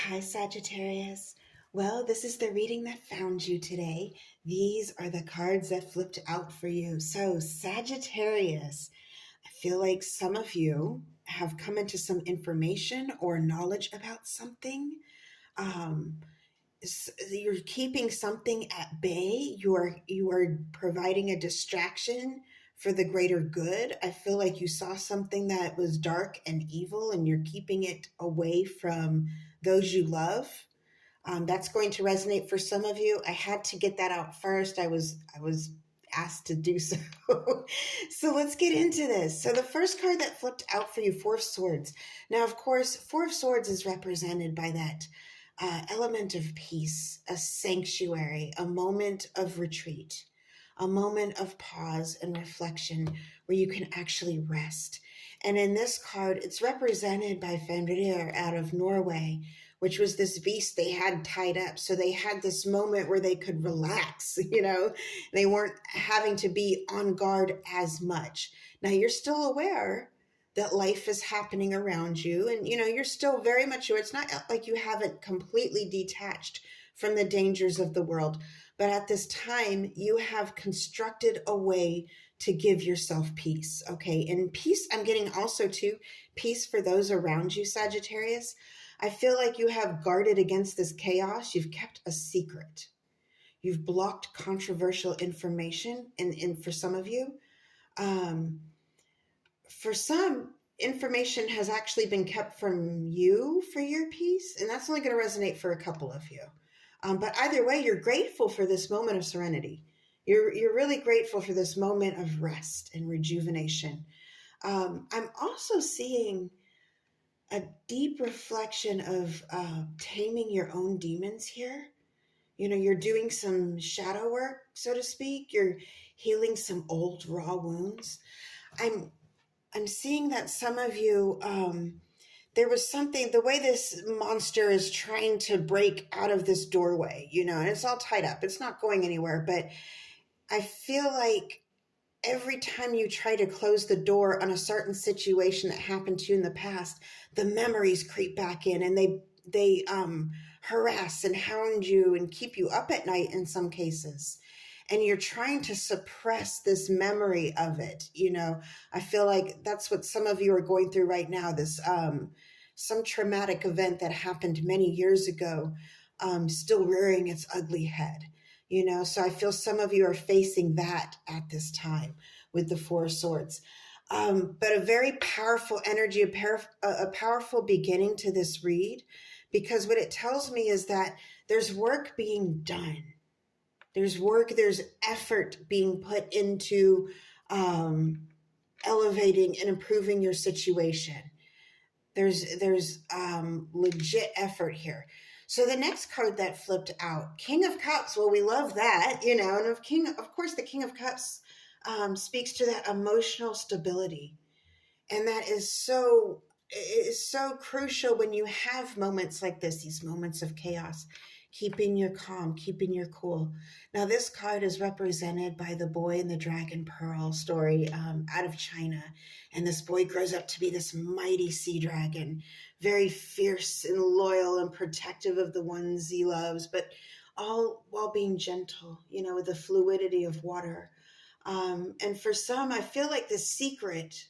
Hi, Sagittarius. Well, this is the reading that found you today. These are the cards that flipped out for you. So, Sagittarius, I feel like some of you have come into some information or knowledge about something. Um, you're keeping something at bay. You are providing a distraction for the greater good. I feel like you saw something that was dark and evil, and you're keeping it away from those you love. That's going to resonate for some of you. I had to get that out first. I was asked to do so. So let's get into this. So the first card that flipped out for you, Four of Swords. Now, of course, Four of Swords is represented by that element of peace, a sanctuary, a moment of retreat, a moment of pause and reflection where you can actually rest. And in this card, it's represented by Fenrir out of Norway, which was this beast they had tied up. So they had this moment where they could relax, they weren't having to be on guard as much. Now you're still aware that life is happening around you, and you're still very much aware. It's not like you haven't completely detached from the dangers of the world, but at this time you have constructed a way to give yourself peace. Okay, and peace, I'm getting also too, peace for those around you, Sagittarius. I feel like you have guarded against this chaos. You've kept a secret. You've blocked controversial information, and for some of you, um, for some, information has actually been kept from you for your peace, and that's only going to resonate for a couple of you. But either way, you're grateful for this moment of serenity. You're really grateful for this moment of rest and rejuvenation. I'm also seeing a deep reflection of taming your own demons here. You're doing some shadow work, so to speak. You're healing some old raw wounds. I'm seeing that some of you, there was something, the way this monster is trying to break out of this doorway, and it's all tied up. It's not going anywhere, but I feel like every time you try to close the door on a certain situation that happened to you in the past, the memories creep back in, and they harass and hound you and keep you up at night in some cases. And you're trying to suppress this memory of it. I feel like that's what some of you are going through right now. This some traumatic event that happened many years ago, still rearing its ugly head. So I feel some of you are facing that at this time with the Four of Swords. But a very powerful energy, a powerful beginning to this read, because what it tells me is that there's work being done. There's effort being put into elevating and improving your situation. There's legit effort here. So the next card that flipped out, King of Cups. Well, we love that, and of course, the King of Cups speaks to that emotional stability, and that is so crucial when you have moments like this, these moments of chaos. Keeping your calm, keeping your cool. Now, this card is represented by the boy and the dragon pearl story out of China. And this boy grows up to be this mighty sea dragon, very fierce and loyal and protective of the ones he loves, but all while being gentle, with the fluidity of water. And for some, I feel like the secret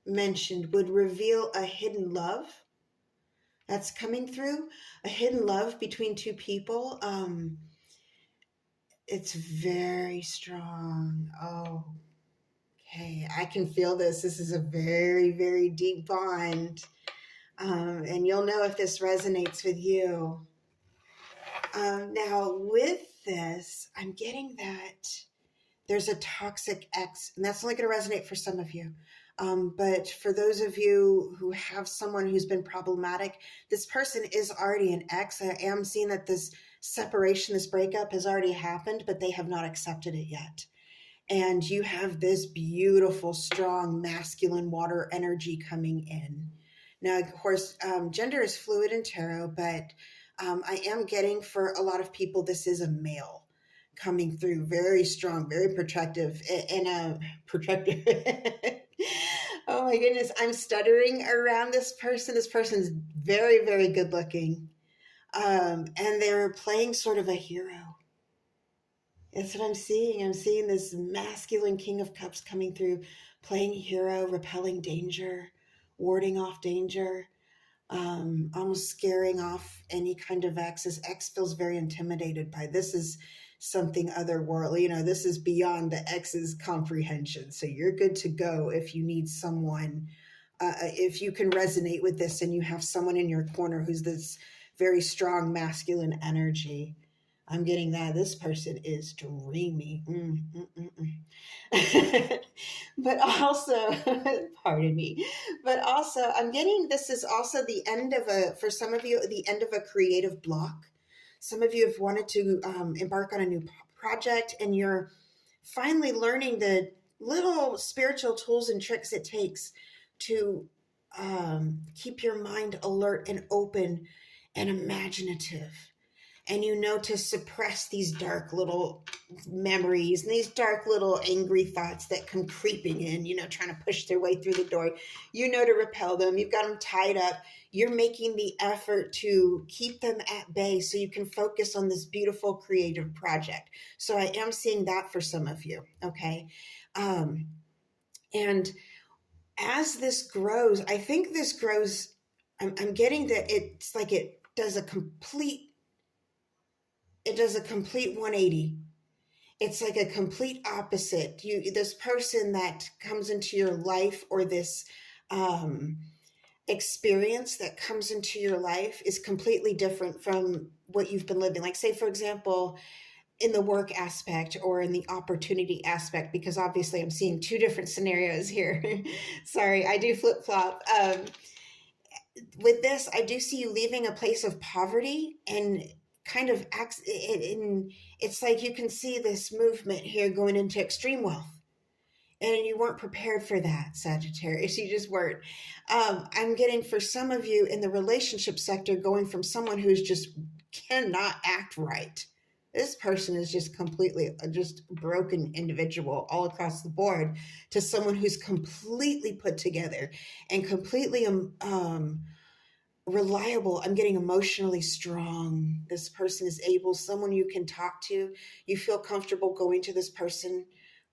mentioned would reveal a hidden love that's coming through, a hidden love between two people. It's very strong. Oh, okay. I can feel this. This is a very, very deep bond. And you'll know if this resonates with you. Now, with this, I'm getting that there's a toxic ex, and that's only going to resonate for some of you. But for those of you who have someone who's been problematic, this person is already an ex. I am seeing that this separation, this breakup has already happened, but they have not accepted it yet. And you have this beautiful, strong, masculine water energy coming in. Now, of course, gender is fluid in tarot, but I am getting for a lot of people, this is a male coming through, very strong, very protective, and protective. Oh my goodness, I'm stuttering around this person. This person's very, very good looking. And they're playing sort of a hero. That's what I'm seeing. I'm seeing this masculine King of Cups coming through, playing hero, repelling danger, warding off danger, almost scaring off any kind of X. As X feels very intimidated by this is something otherworldly. This is beyond the X's comprehension. So you're good to go if you need someone, if you can resonate with this and you have someone in your corner who's this very strong masculine energy. I'm getting that this person is dreamy. But also, pardon me, but also I'm getting this is also the end of for some of you, the end of a creative block. Some of you have wanted to embark on a new project, and you're finally learning the little spiritual tools and tricks it takes to keep your mind alert and open and imaginative. And to suppress these dark little memories and these dark little angry thoughts that come creeping in, trying to push their way through the door, to repel them. You've got them tied up. You're making the effort to keep them at bay so you can focus on this beautiful creative project. So I am seeing that for some of you. Okay. And as this grows, I think this grows, I'm getting that it's like it does a complete 180. It's like a complete opposite. This person that comes into your life, or this experience that comes into your life, is completely different from what you've been living. Like, say, for example, in the work aspect or in the opportunity aspect, because obviously I'm seeing two different scenarios here. Sorry, I do flip-flop. With this, I do see you leaving a place of poverty and kind of it's like you can see this movement here going into extreme wealth, and you weren't prepared for that, Sagittarius. You just weren't. I'm getting for some of you in the relationship sector, going from someone who's just cannot act right. This person is just completely just broken individual all across the board, to someone who's completely put together and completely reliable. I'm getting emotionally strong. This person is someone you can talk to. You feel comfortable going to this person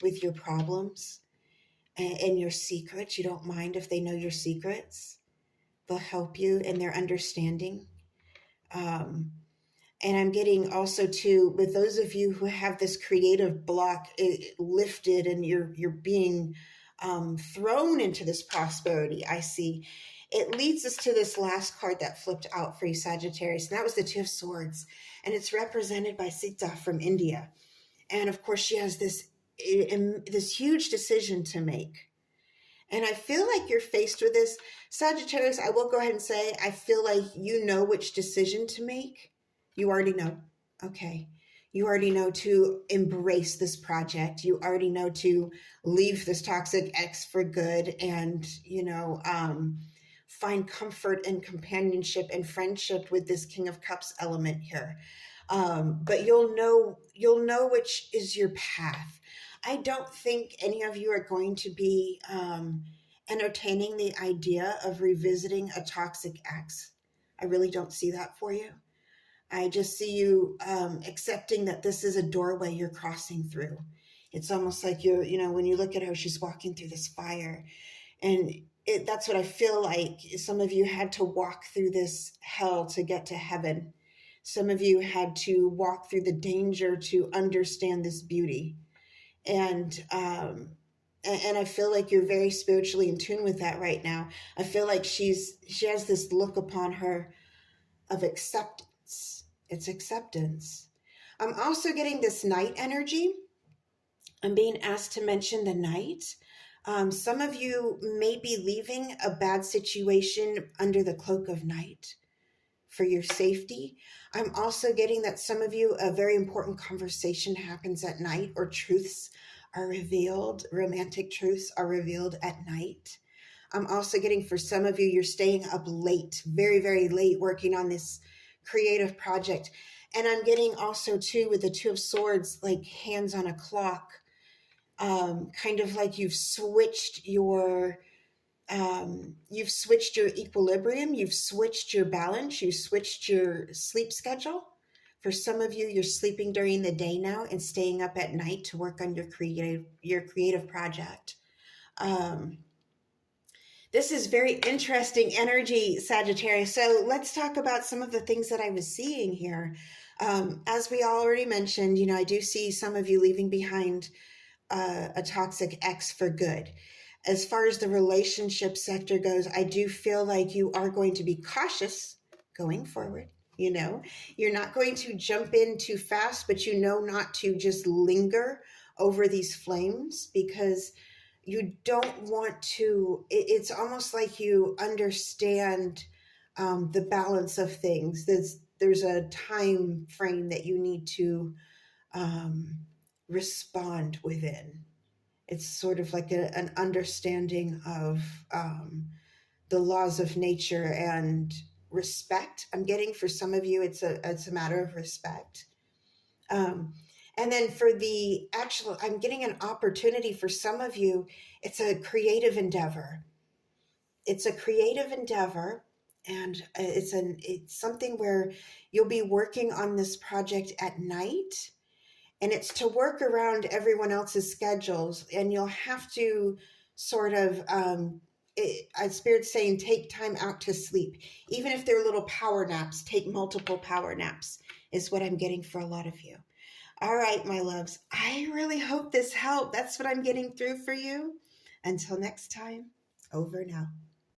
with your problems and your secrets. You don't mind if they know your secrets. They'll help you in their understanding. And I'm getting also too, with those of you who have this creative block lifted, and you're being thrown into this prosperity, I see. It leads us to this last card that flipped out for you, Sagittarius, and that was the Two of Swords. And it's represented by Sita from India. And of course, she has this huge decision to make. And I feel like you're faced with this, Sagittarius. I will go ahead and say, I feel like you know which decision to make. You already know. Okay. You already know to embrace this project. You already know to leave this toxic ex for good, and, find comfort and companionship and friendship with this King of Cups element here. But you'll know which is your path. I don't think any of you are going to be entertaining the idea of revisiting a toxic ex. I really don't see that for you. I just see you accepting that this is a doorway you're crossing through. It's almost like when you look at her, she's walking through this fire. And that's what I feel like. Some of you had to walk through this hell to get to heaven. Some of you had to walk through the danger to understand this beauty. And I feel like you're very spiritually in tune with that right now. I feel like she has this look upon her of acceptance. It's acceptance. I'm also getting this night energy. I'm being asked to mention the night. Some of you may be leaving a bad situation under the cloak of night for your safety. I'm also getting that some of you, a very important conversation happens at night, or truths are revealed, romantic truths are revealed at night. I'm also getting for some of you, you're staying up late, very, very late, working on this creative project. And I'm getting also too, with the Two of Swords, like hands on a clock, kind of like you've switched your You've switched your equilibrium, you've switched your balance, you've switched your sleep schedule. For some of you, you're sleeping during the day now and staying up at night to work on your creative project. Um, this is very interesting energy, Sagittarius. So let's talk about some of the things that I was seeing here. As we already mentioned, I do see some of you leaving behind a toxic ex for good. As far as the relationship sector goes, I do feel like you are going to be cautious going forward. You're not going to jump in too fast, but not to just linger over these flames, because you don't want to. It's almost like you understand the balance of things. There's a time frame that you need to um, respond within. It's sort of like an understanding of the laws of nature and respect. I'm getting, for some of you, it's a matter of respect. And then for the actual, I'm getting an opportunity for some of you. It's a creative endeavor. It's a creative endeavor, and it's something where you'll be working on this project at night, and it's to work around everyone else's schedules, and you'll have to sort of Spirit's saying take time out to sleep, even if they're little power naps. Take multiple power naps is what I'm getting for a lot of you. All right, my loves, I really hope this helped. That's what I'm getting through for you. Until next time, over now.